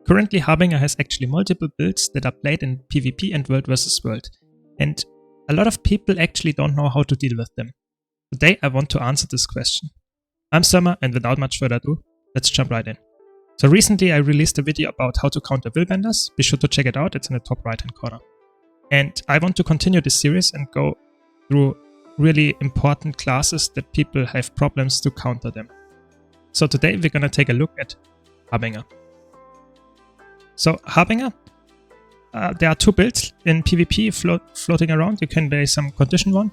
Currently, Harbinger has actually multiple builds that are played in PvP and World vs. World, and a lot of people actually don't know how to deal with them. Today, I want to answer this question. I'm Summer, and without much further ado, let's jump right in. So recently, I released a video about how to counter Willbenders. Be sure to check it out, it's in the top right hand corner. And I want to continue this series and go through really important classes that people have problems to counter them. So today we're gonna take a look at Harbinger. So Harbinger, there are two builds in PvP floating around. You can play some condition one,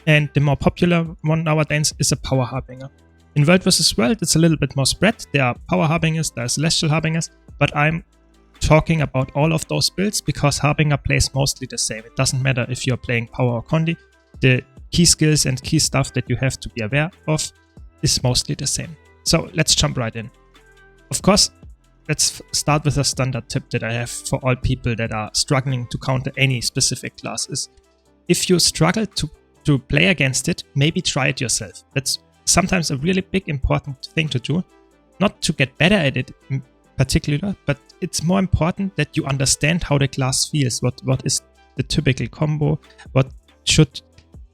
and the more popular one nowadays is a power Harbinger. In World vs. World, it's a little bit more spread. There are power Harbingers, there are celestial Harbingers, but I'm talking about all of those builds because Harbinger plays mostly the same. It doesn't matter if you're playing power or condi. The key skills and key stuff that you have to be aware of is mostly the same. So let's jump right in. Of course, let's start with a standard tip that I have for all people that are struggling to counter any specific class is, if you struggle to play against it, maybe try it yourself. That's sometimes a really big important thing to do. Not to get better at it in particular, but it's more important that you understand how the class feels, what is the typical combo, what should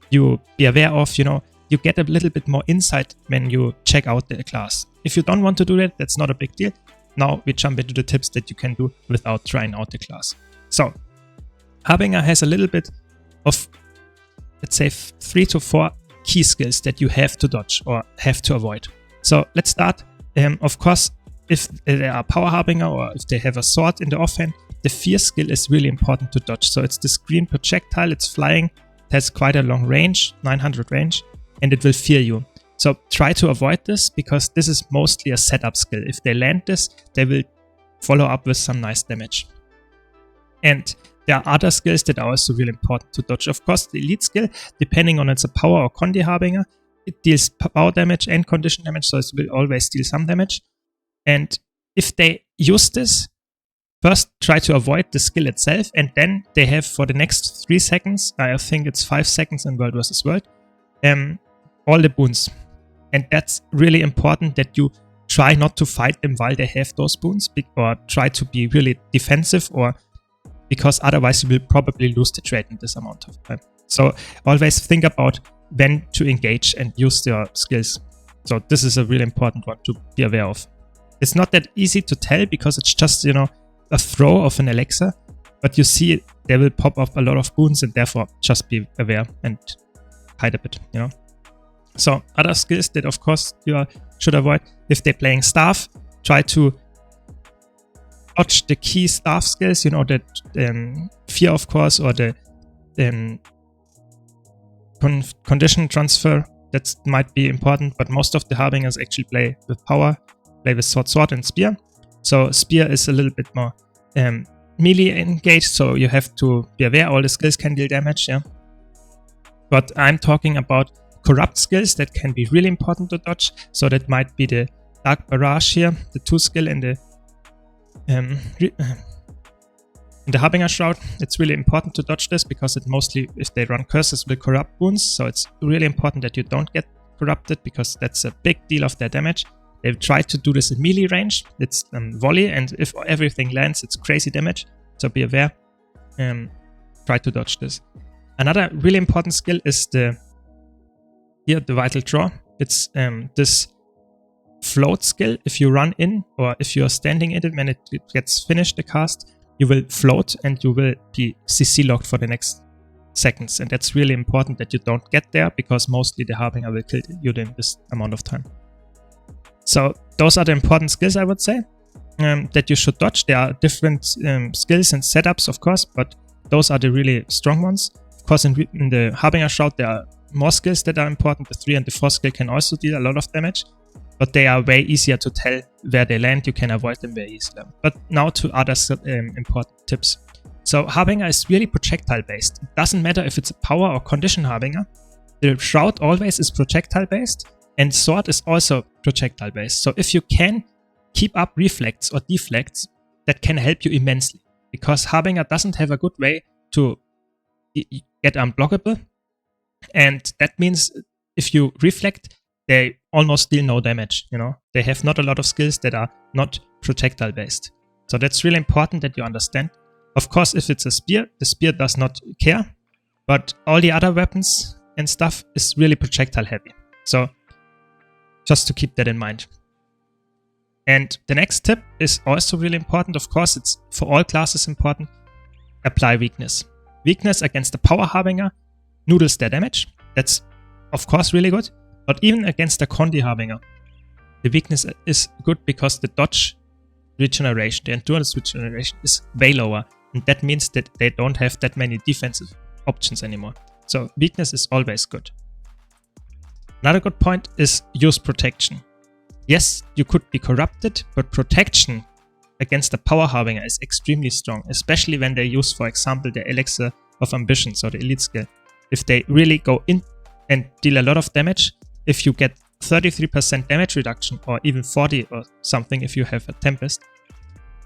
you be aware of, you know. You get a little bit more insight when you check out the class. If you don't want to do that, that's not a big deal. Now we jump into the tips that you can do without trying out the class. So Harbinger has a little bit of, let's say, 3 to 4 key skills that you have to dodge or have to avoid. So let's start. Of course, if they are power Harbinger or if they have a sword in the offhand, the fear skill is really important to dodge. So it's this green projectile, it's flying, it has quite a long range, 900 range, and it will fear you. So try to avoid this because this is mostly a setup skill. If they land this, they will follow up with some nice damage. And there are other skills that are also really important to dodge. Of course, the elite skill, depending on it's a power or condi Harbinger, it deals power damage and condition damage, so it will always deal some damage. And if they use this, first try to avoid the skill itself, and then they have for the next 3 seconds, I think it's 5 seconds in World vs. World, all the boons. And that's really important that you try not to fight them while they have those boons, or try to be really defensive, or because otherwise you will probably lose the trade in this amount of time. So always think about when to engage and use your skills. So this is a really important one to be aware of. It's not that easy to tell because it's just, you know, a throw of an elixir, but you see they will pop up a lot of boons, and therefore just be aware and hide a bit, you know. So other skills that of course you should avoid, if they're playing staff, try to dodge the key staff skills, you know, that fear of course, or the condition transfer. That might be important, but most of the Harbingers actually play with power, play with sword and spear. So spear is a little bit more melee engaged, so you have to be aware all the skills can deal damage, yeah. But I'm talking about corrupt skills that can be really important to dodge. So that might be the Dark Barrage here, the 2 skill in the Harbinger Shroud. It's really important to dodge this because it mostly, if they run curses, will corrupt wounds. So it's really important that you don't get corrupted because that's a big deal of their damage. They've tried to do this in melee range. It's volley, and if everything lands, it's crazy damage. So be aware. Try to dodge this. Another really important skill is the Vital Draw. It's this float skill. If you run in, or if you are standing in it when it gets finished the cast, you will float and you will be CC locked for the next seconds. And that's really important that you don't get there because mostly the Harbinger will kill you in this amount of time. So those are the important skills, I would say, that you should dodge. There are different skills and setups, of course, but those are the really strong ones. Of course, in the Harbinger Shroud, there are more skills that are important. The 3 and the 4 skill can also deal a lot of damage, but they are way easier to tell where they land. You can avoid them very easily. But now to other important tips. So Harbinger is really projectile based. It doesn't matter if it's a power or condition Harbinger. The Shroud always is projectile based, and Sword is also projectile based. So if you can keep up reflects or deflects, that can help you immensely, because Harbinger doesn't have a good way to get unblockable. And that means if you reflect, they almost deal no damage, you know. They have not a lot of skills that are not projectile based. So that's really important that you understand. Of course, if it's a spear, the spear does not care, but all the other weapons and stuff is really projectile heavy. So just to keep that in mind. And the next tip is also really important. Of course, it's for all classes important. Apply weakness. Weakness against the power Harbinger noodles their damage. That's of course really good. But even against the Condi Harbinger, the weakness is good because the dodge regeneration, the endurance regeneration is way lower. And that means that they don't have that many defensive options anymore. So weakness is always good. Another good point is use protection. Yes, you could be corrupted, but protection against the power Harbinger is extremely strong, especially when they use, for example, the Elixir of Ambition, so the elite skill. If they really go in and deal a lot of damage, if you get 33% damage reduction, or even 40 or something if you have a Tempest,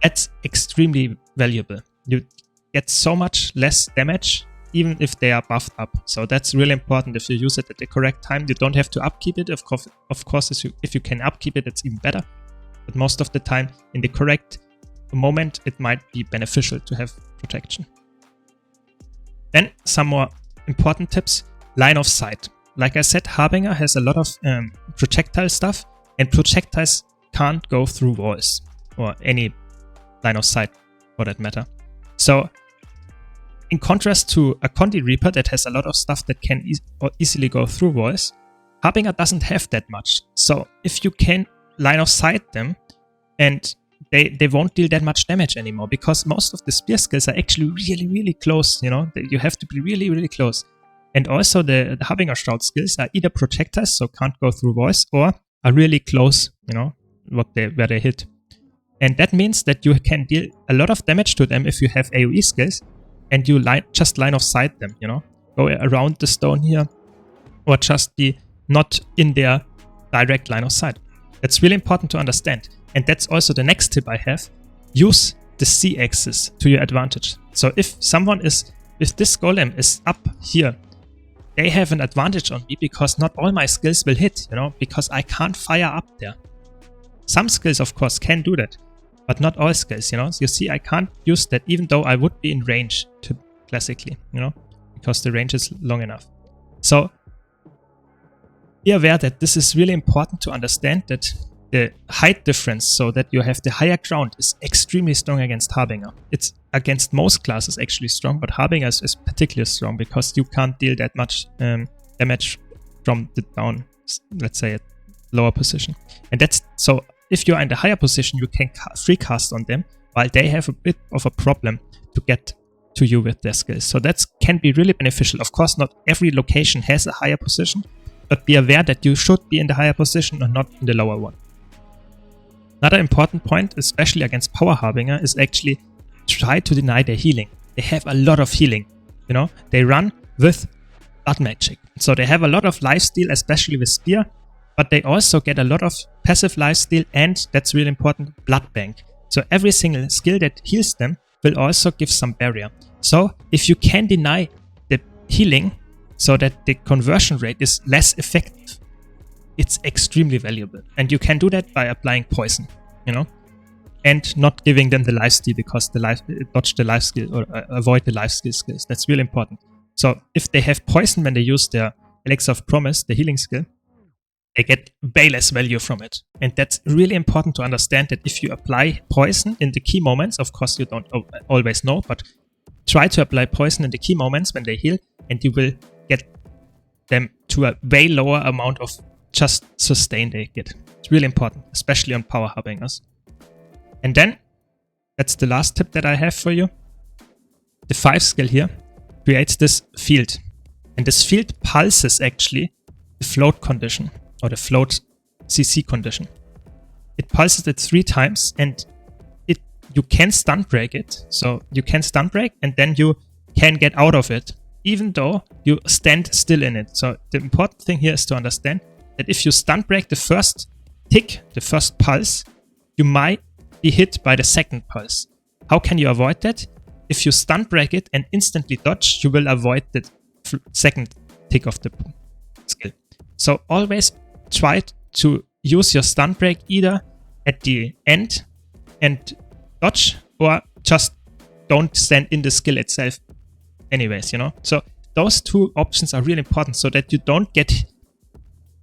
that's extremely valuable. You get so much less damage even if they are buffed up. So that's really important. If you use it at the correct time, you don't have to upkeep it. Of course, if you can upkeep it, it's even better. But most of the time, in the correct moment, it might be beneficial to have protection. Then some more important tips. Line of sight. Like I said, Harbinger has a lot of projectile stuff, and projectiles can't go through walls or any line of sight for that matter. So in contrast to a Condi Reaper that has a lot of stuff that can easily go through walls, Harbinger doesn't have that much. So if you can line of sight them, and they won't deal that much damage anymore, because most of the spear skills are actually really, really close, you know, you have to be really, really close. And also the Harbinger Shroud skills are either projectiles, so can't go through walls, or are really close, you know, where they hit. And that means that you can deal a lot of damage to them if you have AoE skills, and you just line of sight them, you know, go around the stone here, or just be not in their direct line of sight. That's really important to understand. And that's also the next tip I have. Use the C-axis to your advantage. So if this golem is up here, they have an advantage on me because not all my skills will hit, you know, because I can't fire up there. Some skills, of course, can do that, but not all skills, you know. So you see, I can't use that even though I would be in range classically, you know, because the range is long enough. So be aware that this is really important to understand, that the height difference, so that you have the higher ground, is extremely strong against Harbinger. It's against most classes actually strong, but Harbinger is particularly strong because you can't deal that much damage from the down, let's say, lower position. And that's so if you're in the higher position, you can free cast on them, while they have a bit of a problem to get to you with their skills. So that can be really beneficial. Of course, not every location has a higher position, but be aware that you should be in the higher position and not in the lower one. Another important point, especially against Power Harbinger, is actually try to deny their healing. They have a lot of healing, you know, they run with blood magic. So they have a lot of lifesteal, especially with spear, but they also get a lot of passive lifesteal, and that's really important, blood bank. So every single skill that heals them will also give some barrier. So if you can deny the healing so that the conversion rate is less effective, it's extremely valuable. And you can do that by applying poison, you know, and not giving them the lifesteal, because dodge the life skill or avoid the life skills. That's really important. So if they have poison when they use their Elixir of Promise, the healing skill, they get way less value from it. And that's really important to understand, that if you apply poison in the key moments, of course you don't always know, but try to apply poison in the key moments when they heal, and you will get them to a way lower amount of just sustain they get. It's really important, especially on Power Harbingers. And then, that's the last tip that I have for you. The 5 skill here creates this field. And this field pulses actually the float condition, or the float CC condition. It pulses it 3 times, and you can stun break it. So you can stun break, and then you can get out of it, even though you stand still in it. So the important thing here is to understand that if you stun break the first tick, the first pulse, you might be hit by the second pulse. How can you avoid that? If you stun break it and instantly dodge, you will avoid the second tick of the skill. So always try to use your stun break either at the end and dodge or just don't stand in the skill itself anyways, you know? So those two options are really important so that you don't get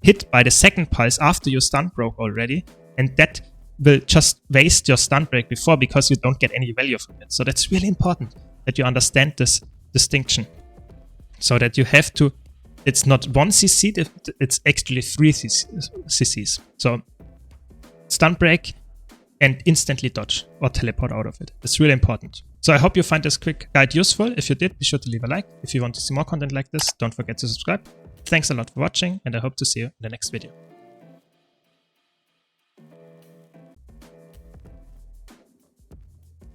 hit by the second pulse after your stun broke already, and that will just waste your stun break before because you don't get any value from it. So that's really important that you understand this distinction. So that you have to, it's not 1 CC, it's actually 3 CCs. So stun break and instantly dodge or teleport out of it. It's really important. So I hope you find this quick guide useful. If you did, be sure to leave a like. If you want to see more content like this, don't forget to subscribe. Thanks a lot for watching, and I hope to see you in the next video.